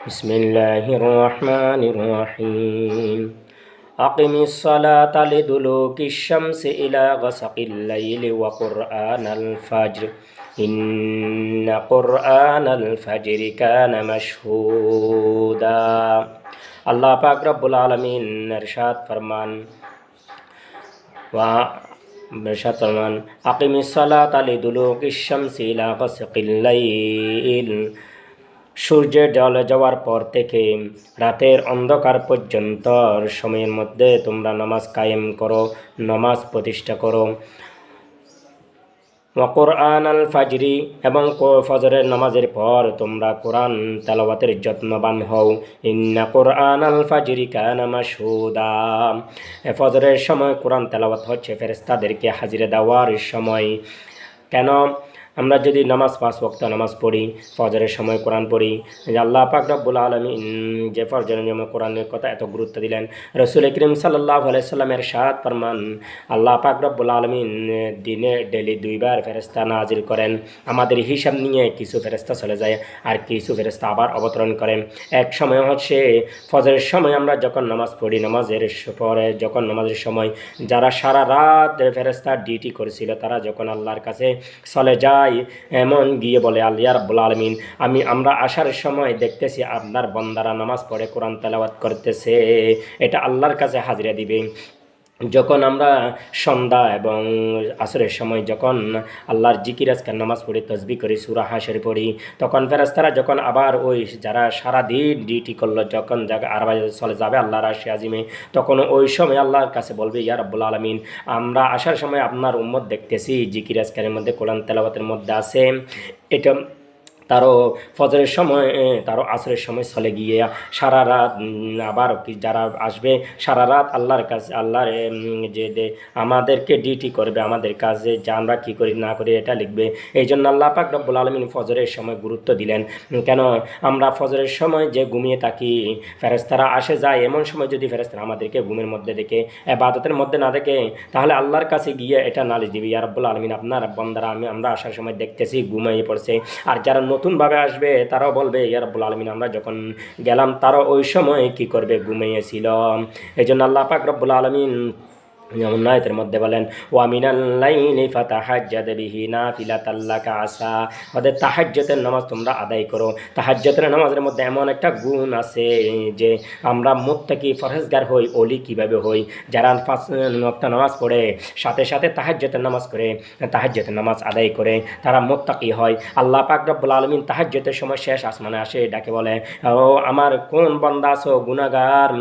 بسم الله الرحمن الرحيم أقم الصلاة لدلوك الشمس إلى غسق الليل وقرآن الفجر إن قرآن الفجر كان مشهودا আল্লাহ পাক রব্বুল আলামিন ইরশাদ ফরমান আকিমিস সালাতা লিদুলুকিশ শামসি ইলা গাসকিল লাইল, সূর্যের ঢলে যাওয়ার পর থেকে রাতের অন্ধকার পর্যন্ত সময়ের মধ্যে তোমরা নামাজ কায়েম করো, নামাজ প্রতিষ্ঠা করো। ওয়া কুরআন আল ফাজরি, এবং ফজরের নামাজের পর তোমরা কোরআন তেলাওয়াতের যত্নবান হও। ইন্না কুরআন আল ফাজরি কানা মাশহুদা, ফজরের সময় কোরআন তেলাওয়াত হচ্ছে ফেরেশতাদেরকে হাজিরা দেওয়ার সময়। কেন? আমরা যদি নামাজ 5 ওয়াক্ত নামাজ পড়ি, ফজরের সময় কোরআন পড়ি, যে আল্লাহ পাক রব্বুল আলামিন যে ফজরের সময় কোরআনের কথা এত গুরুত্ব দিলেন, রাসূল করিম সাল্লাল্লাহু আলাইহি সাল্লামের ইরশাদ ফরমান, আল্লাহ পাক রব্বুল আলামিন দিনে ডেলি 2 বার ফেরেশতা নাজিল করেন। আমাদের হিসাব নিয়ে কিছু ফেরেশতা চলে যায় আর কিছু ফেরেশতা আবার অবতরণ করেন। এক সময় হচ্ছে ফজরের সময় আমরা যখন নামাজ পড়ি, নামাজের পরে যখন নামাজের সময় যারা সারা রাত ফেরেশতা ডিউটি করেছিল তারা যখন আল্লাহর কাছে চলে যায়, এমন গিয়ে বলে, আল্লাহ রাব্বুল আলামিন আমরা আসার সময় দেখতেছি আপনার বান্দারা নামাজ পড়ে কোরআন তেলাওয়াত করতেছে, এটা আল্লাহর কাছে হাজিরা দিবে। যখন আমরা সন্ধ্যা এবং আসরের সময় যখন আল্লাহর জিকির আজকার নামাজ পড়ি, তসবিহ করি, সূরা হাশর পড়ি, তখন ফেরেশতারা যখন আবার ওই যারা সারাদিন ডিউটি করলো যখন আরবায় চলে যাবে আল্লাহর আরশে আজিমে, তখন ওই সময় আল্লাহর কাছে বলবে, ইয়া রাব্বুল আলামিন আমরা আসার সময় আপনার উম্মত দেখতেছি জিকির আজকারের মধ্যে কোরআন তেলাওয়াতের মধ্যে আছে, এটা তারও ফজরের সময় তারও আসরের সময় চলে গিয়ে সারা রাত আবার যারা আসবে সারা রাত আল্লাহর কাছে আল্লাহর যে আমাদেরকে ডিউটি করবে, আমাদের কাজে যা আমরা কী করি না করি এটা লিখবে। এই জন্য আল্লাহ পাক রব্বুল আলামিন ফজরের সময় গুরুত্ব দিলেন। কেন? আমরা ফজরের সময় যে ঘুমিয়ে থাকি, ফেরেশতারা আসে যায়, এমন সময় যদি ফেরেশতারা আমাদেরকে ঘুমের মধ্যে দেখে, ইবাদতের মধ্যে না দেখে, তাহলে আল্লাহর কাছে গিয়ে এটা নালিশ দিবে, ইয়া রাব্বুল আলামিন আপনার বান্দারা আমরা আসার সময় দেখতেছি ঘুমিয়ে পড়ছে। আর যারা নতুনভাবে আসবে তারাও বলবে, ইয়া রাব্বুল আলামিন আমরা যখন গেলাম তারাও ওই সময় কি করবে, ঘুমিয়েছিল। এই জন্য আল্লাহ পাক রব্বুল আলামিন যেমন আয়াতের মধ্যে বলেন, ওয়া মিনাল লাইলি ফাতাহাজ্জাদ বিহি নাফিলাতাল লাকা আসা, ওদের তাহাজ্জুদের নামাজ তোমরা আদায় করো। তাহাজ্জুদের নামাজের মধ্যে এমন একটা গুণ আছে যে আমরা মুত্তাকি ফরহেজগার হই। ওলি কিভাবে হই? যারা 5 ওয়াক্ত নামাজ পড়ে সাথে সাথে তাহাজ্জুদের নামাজ করে, তাহাজ্জুদের নামাজ আদায় করে, তারা মুত্তাকি হয়। আল্লাহ পাক রব্বুল আলামিন তাহাজ্জুদের সময় শেষ আসমানে আসে ডাকে বলে, ও আমার কোন বান্দা আছো গুনাহগার,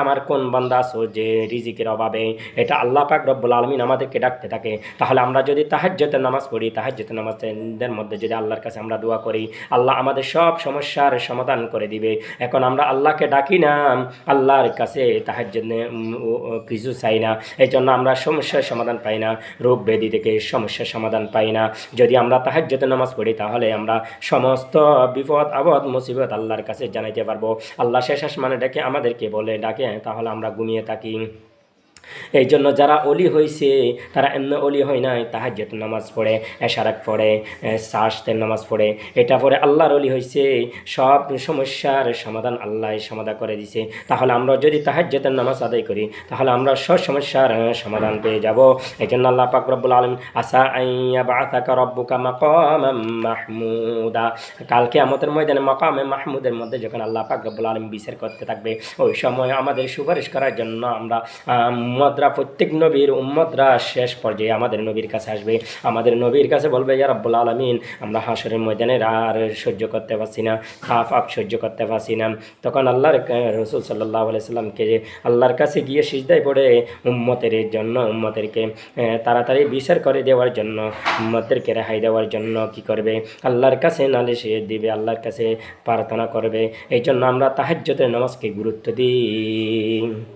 আমার কোন বান্দা আছো যে রিজিকের অভাবে, এটা আল্লাহ পাক রব্বুল আলামিন আমাদেরকে ডাকতে থাকে। তাহলে আমরা যদি তাহাজ্জুদের নামাজ পড়ি, তাহাজ্জুদের নামাজের মধ্যে যদি আল্লাহর কাছে আমরা দোয়া করি, আল্লাহ আমাদের সব সমস্যার সমাধান করে দিবে। এখন আমরা আল্লাহকে ডাকি না, আল্লাহর কাছে তাহাজ্জুদ কিছু চাই না, এই জন্য আমরা সমস্যার সমাধান পাই না, রোগ ব্যাধি থেকে সমস্যার সমাধান পাই না। যদি আমরা তাহাজ্জুদের নামাজ পড়ি তাহলে আমরা সমস্ত বিপদ আপদ মুসিবত আল্লাহর কাছে জানাইতে পারবো। আল্লাহ শেষ আসমানে ডাকে আমাদেরকে বলে ডাকে, তাহলে আমরা ঘুমিয়ে থাকি। এই জন্য যারা অলি হয়েছে তারা এমনি অলি হয় নাই, তাহাজ্জুদের নামাজ পড়ে, এশারাক পড়ে, সাশতের নামাজ পড়ে, এটা পড়ে আল্লাহর অলি হয়েছে। সব সমস্যার সমাধান আল্লাহ সমাধান করে দিছে। তাহলে আমরা যদি তাহাজ্জুদের নামাজ আদায় করি তাহলে আমরা সব সমস্যার সমাধান পেয়ে যাব। এই জন্য আল্লাহ পাক রব্বুল আলামিন আসা আইয়া বাআসাকা রব্বুকা মাকামাম মাহমুদা, কাল কিয়ামতের ময়দানে মাকামে মাহমুদের মধ্যে যখন আল্লাহ পাক রব্বুল আলামিন বিচার করতে থাকবে, ওই সময় আমাদের সুপারিশ করার জন্য আমরা উম্মতরা, প্রত্যেক নবীর উম্মতরা শেষ পর্যায়ে আমাদের নবীর কাছে আসবে। আমাদের নবীর কাছে বলবে, ইয়া রাব্বুল আলামিন আমরা হাশরের ময়দানে আর সহ্য করতে পারছি না, আপ সহ্য করতে পারছি না। তখন আল্লাহর রাসূল সাল্লাল্লাহু আলাইহি সাল্লামকে আল্লাহর কাছে গিয়ে সিজদায় পড়ে উম্মতের জন্য, উম্মতেরকে তাড়াতাড়ি বিচার করে দেওয়ার জন্য, উম্মতদেরকে রেহাই দেওয়ার জন্য কি করবে, আল্লাহর কাছে নালিশ দিবে, আল্লাহর কাছে প্রার্থনা করবে। এই জন্য আমরা তাহাজ্জুদের নামাজকে গুরুত্ব দিই।